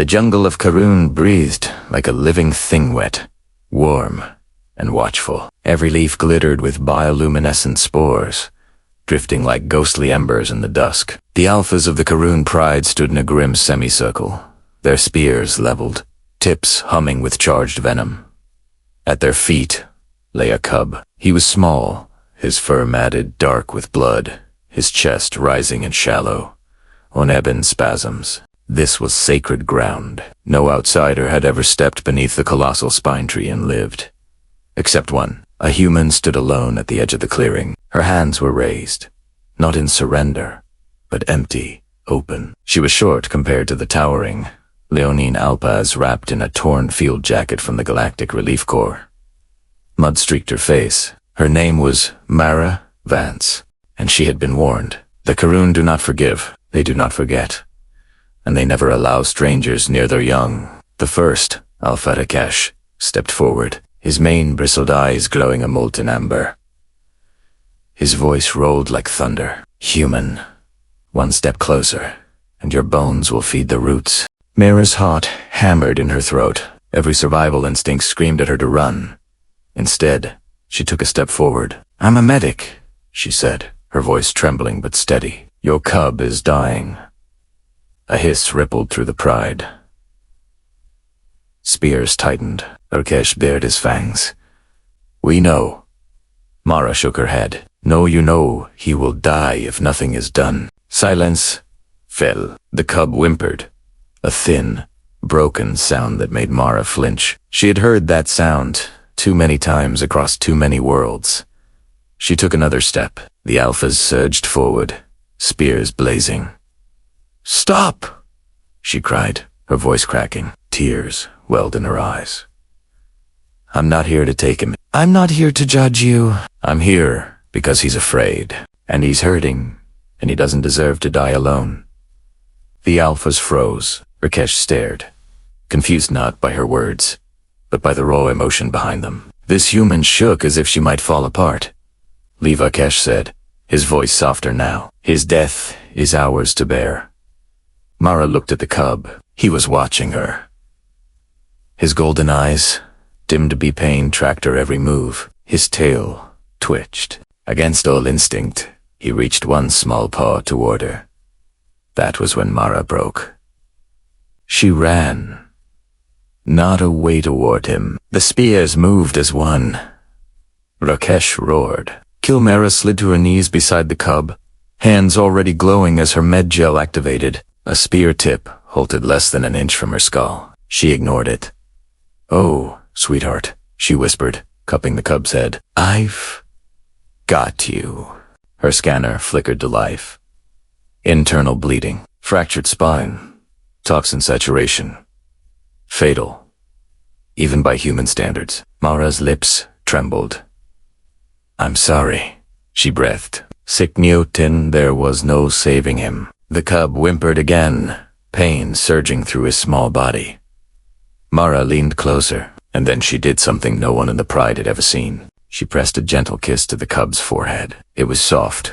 The jungle of Karun breathed like a living thing, wet, warm, and watchful. Every leaf glittered with bioluminescent spores, drifting like ghostly embers in the dusk. The alphas of the Karun pride stood in a grim semicircle, their spears leveled, tips humming with charged venom. At their feet lay a cub. He was small, his fur matted dark with blood, his chest rising and shallow, on ebon spasms. This was sacred ground. No outsider had ever stepped beneath the colossal spine tree and lived. Except one. A human stood alone at the edge of the clearing. Her hands were raised, not in surrender, but empty, open. She was short compared to the towering Leonine Alpaz wrapped in a torn field jacket from the Galactic Relief Corps. Mud streaked her face. Her name was Mara Vance, and she had been warned. The Karun do not forgive, they do not forget, and they never allow strangers near their young. The first, Alpha Rakesh, stepped forward, his mane bristled eyes glowing a molten amber. His voice rolled like thunder. Human, one step closer, and your bones will feed the roots. Mara's heart hammered in her throat. Every survival instinct screamed at her to run. Instead, she took a step forward. "I'm a medic," she said, her voice trembling but steady. "Your cub is dying." A hiss rippled through the pride. Spears tightened. Rakesh bared his fangs. "We know." Mara shook her head. "No, you know, he will die if nothing is done." Silence fell. The cub whimpered, a thin, broken sound that made Mara flinch. She had heard that sound too many times across too many worlds. She took another step. The alphas surged forward, spears blazing. "Stop!" she cried, her voice cracking. Tears welled in her eyes. "I'm not here to take him. I'm not here to judge you. I'm here because he's afraid, and he's hurting, and he doesn't deserve to die alone." The alphas froze. Rakesh stared, confused not by her words, but by the raw emotion behind them. This human shook as if she might fall apart. "Leave," Rakesh said, his voice softer now. "His death is ours to bear." Mara looked at the cub. He was watching her. His golden eyes, dimmed by pain, tracked her every move. His tail twitched. Against all instinct, he reached one small paw toward her. That was when Mara broke. She ran, not away toward him. The spears moved as one. Rakesh roared. Kilmera slid to her knees beside the cub, hands already glowing as her med gel activated. A spear tip halted less than an inch from her skull. She ignored it. "Oh, sweetheart," she whispered, cupping the cub's head. "I've got you." Her scanner flickered to life. Internal bleeding, fractured spine, toxin saturation. Fatal, even by human standards. Mara's lips trembled. "I'm sorry," she breathed. Sick Newton, there was no saving him. The cub whimpered again, pain surging through his small body. Mara leaned closer, and then she did something no one in the pride had ever seen. She pressed a gentle kiss to the cub's forehead. It was soft,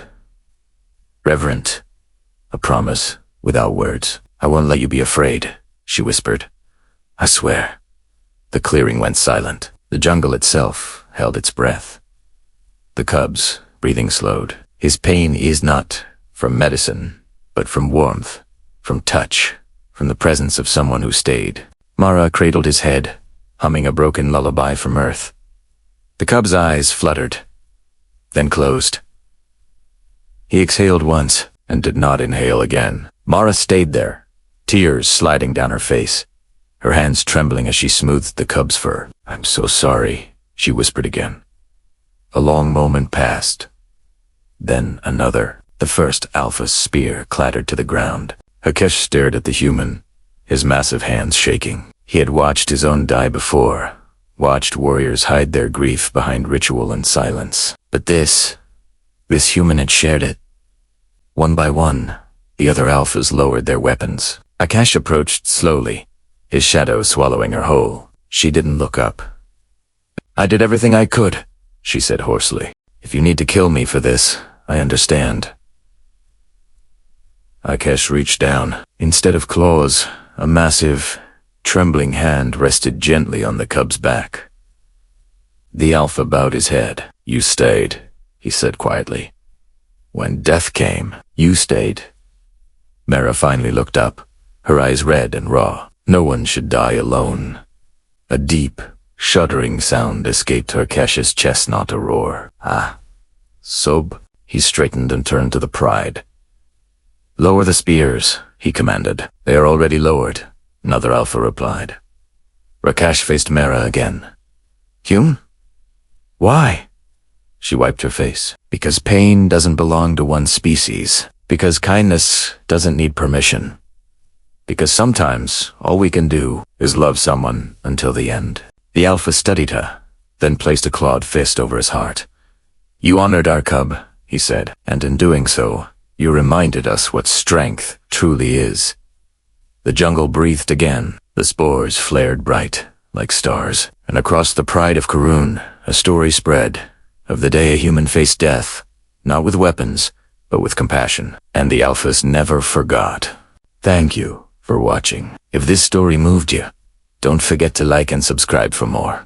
reverent, a promise without words. "I won't let you be afraid," she whispered. "I swear." The clearing went silent. The jungle itself held its breath. The cub's breathing slowed. His pain is not from medicine, but from warmth, from touch, from the presence of someone who stayed. Mara cradled his head, humming a broken lullaby from Earth. The cub's eyes fluttered, then closed. He exhaled once, and did not inhale again. Mara stayed there, tears sliding down her face, her hands trembling as she smoothed the cub's fur. "I'm so sorry," she whispered again. A long moment passed. Then another. The first alpha's spear clattered to the ground. Rakesh stared at the human, his massive hands shaking. He had watched his own die before, watched warriors hide their grief behind ritual and silence. But this human had shared it. One by one, the other alphas lowered their weapons. Akash approached slowly, his shadow swallowing her whole. She didn't look up. "I did everything I could," she said hoarsely. "If you need to kill me for this, I understand." Akash reached down. Instead of claws, A massive, trembling hand rested gently on the cub's back. The alpha bowed his head. "You stayed," he said quietly. "When death came, you stayed." Mara finally looked up, her eyes red and raw. No one should die alone. A deep, shuddering sound escaped Herkesh's chest, not a roar. "Ah, Sob." He straightened and turned to the pride. "Lower the spears," he commanded. "They are already lowered," another alpha replied. Rakesh faced Mara again. "Hume? Why?" She wiped her face. "Because pain doesn't belong to one species. Because kindness doesn't need permission. Because sometimes all we can do is love someone until the end." The alpha studied her, then placed a clawed fist over his heart. "You honored our cub," he said, "and in doing so, you reminded us what strength truly is." The jungle breathed again. The spores flared bright, like stars, and across the pride of Karun, a story spread of the day a human faced death, not with weapons, but with compassion. And the alphas never forgot. Thank you for watching. If this story moved you, don't forget to like and subscribe for more.